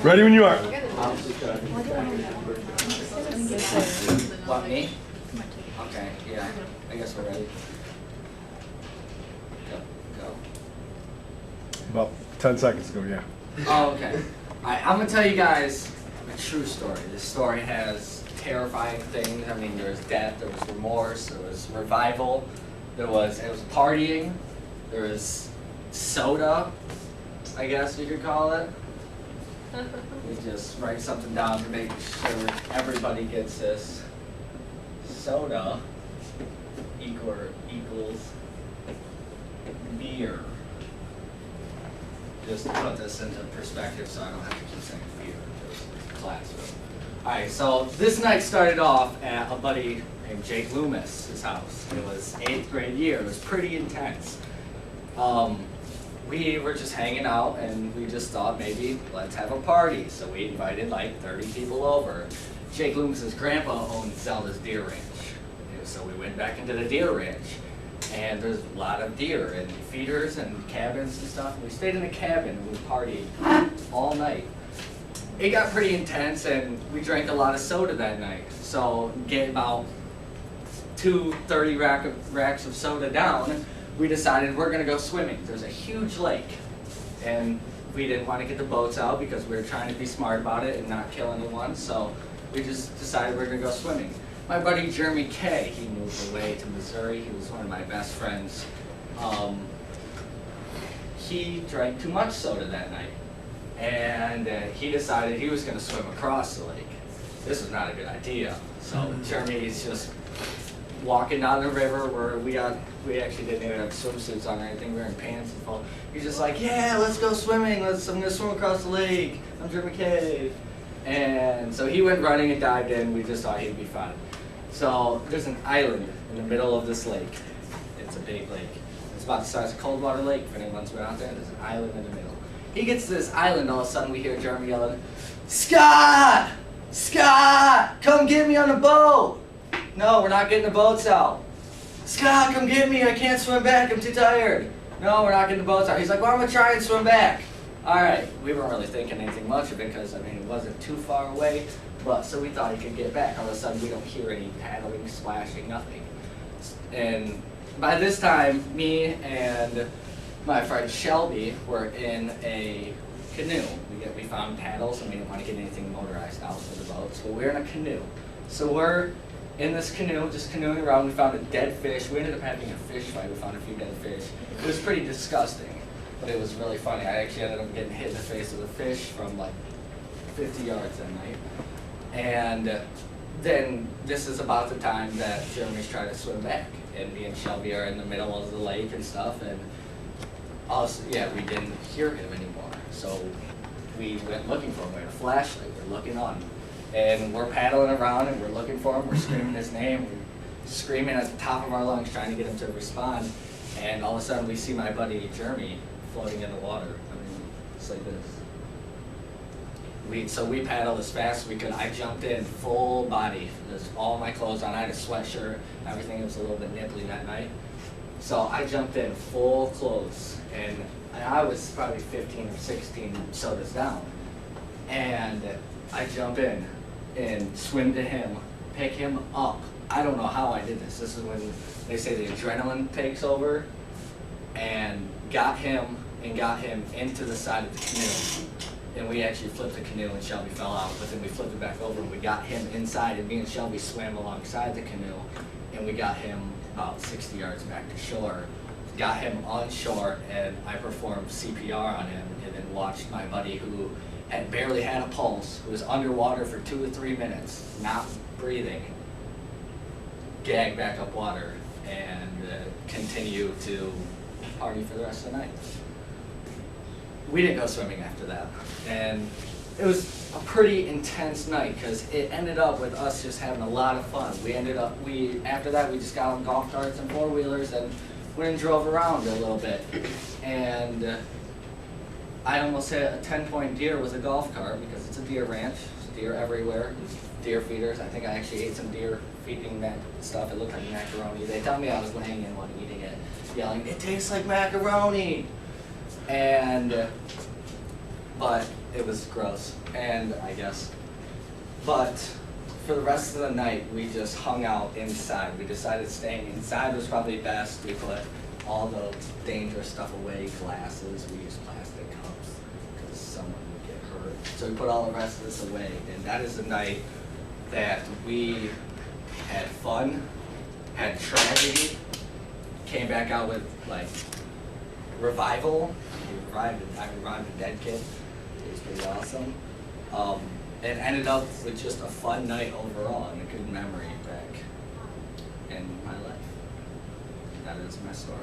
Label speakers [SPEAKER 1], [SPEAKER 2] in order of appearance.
[SPEAKER 1] Ready when you are.
[SPEAKER 2] Want me? Okay, yeah. I guess we're ready. Go.
[SPEAKER 1] About 10 seconds ago, yeah.
[SPEAKER 2] Oh, okay. Alright, I'm gonna tell you guys a true story. This story has terrifying things. I mean, there was death, there was remorse, there was revival, it was partying, there was soda, I guess you could call it. We just write something down to make sure everybody gets this. Soda equals beer. Just to put this into perspective so I don't have to keep saying beer. Just classroom. Alright, so this night started off at a buddy named Jake Loomis' house. It was 8th grade year. It was pretty intense. We were just hanging out and we just thought maybe let's have a party. So we invited like 30 people over. Jake Loomis' grandpa owned Zelda's deer ranch. So we went back into the deer ranch and there's a lot of deer and feeders and cabins and stuff. And we stayed in the cabin and we partied all night. It got pretty intense and we drank a lot of soda that night. So get about 30 racks of soda down, we decided we're gonna go swimming. There's a huge lake and we didn't want to get the boats out because we were trying to be smart about it and not kill anyone. So we just decided we're gonna go swimming. My buddy Jeremy K, he moved away to Missouri. He was one of my best friends. He drank too much soda that night. And he decided he was gonna swim across the lake. This was not a good idea. So Jeremy's just walking down the river where we actually didn't even have swimsuits on or anything. We were in pants and full. He's just like, yeah, let's go swimming. I'm gonna swim across the lake. I'm Jeremy K. And so he went running and dived in. We just thought he'd be fine. So there's an island in the middle of this lake. It's a big lake. It's about the size of Coldwater Lake. If anyone's been out there, there's an island in the middle. He gets to this island, all of a sudden we hear Jeremy yelling, Scott! Scott! Come get me on the boat! No, we're not getting the boats out. Scott, come get me, I can't swim back, I'm too tired. No, we're not getting the boats out. He's like, well, I'm gonna try and swim back. Alright, we weren't really thinking anything much of it because, I mean, it wasn't too far away, but so we thought he could get back. All of a sudden, we don't hear any paddling, splashing, nothing. And by this time, me and my friend Shelby were in a canoe. We found paddles and we didn't want to get anything motorized out of the boat, so we're in a canoe. So we're in this canoe, just canoeing around. We found a dead fish. We ended up having a fish fight. We found a few dead fish. It was pretty disgusting, but it was really funny. I actually ended up getting hit in the face with a fish from like 50 yards that night. And then this is about the time that Jeremy's trying to swim back, and me and Shelby are in the middle of the lake and stuff, and we didn't hear him anymore. So we went looking for him. We had a flashlight. We're looking on him. And we're paddling around and we're looking for him. We're screaming his name. We're screaming at the top of our lungs trying to get him to respond. And all of a sudden we see my buddy Jeremy floating in the water. I mean, it's like this. So we paddled as fast as we could. I jumped in full body. There's all my clothes on. I had a sweatshirt. Everything was a little bit nipply that night. So I jumped in full clothes. And I was probably 15 or 16 sodas down. And I jump in and swim to him, pick him up. I don't know how I did this. This is when they say the adrenaline takes over. And got him into the side of the canoe. And we actually flipped the canoe and Shelby fell out, but then we flipped it back over and we got him inside, and me and Shelby swam alongside the canoe and we got him about 60 yards back to shore. Got him on shore and I performed CPR on him and then watched my buddy who had barely had a pulse, who was underwater for 2 or 3 minutes, not breathing, gag back up water and continue to party for the rest of the night. We didn't go swimming after that, and it was a pretty intense night because it ended up with us just having a lot of fun. After that we just got on golf carts and four-wheelers and went and drove around a little bit, and I almost hit a 10-point deer with a golf cart because it's a deer ranch. There's deer everywhere, deer feeders. I think I actually ate some deer feeding that stuff. It looked like macaroni. They tell me I was laying in one eating it, yelling, "It tastes like macaroni!" But it was gross, and I guess. But for the rest of the night, we just hung out inside. We decided staying inside was probably best. We put all the dangerous stuff away, glasses. We used plastic cups because someone would get hurt. So we put all the rest of this away, and that is the night that we had fun, had tragedy, came back out with like revival. I revived a dead kid. It was pretty awesome. It ended up with just a fun night overall and a good memory back in my life. That is my story.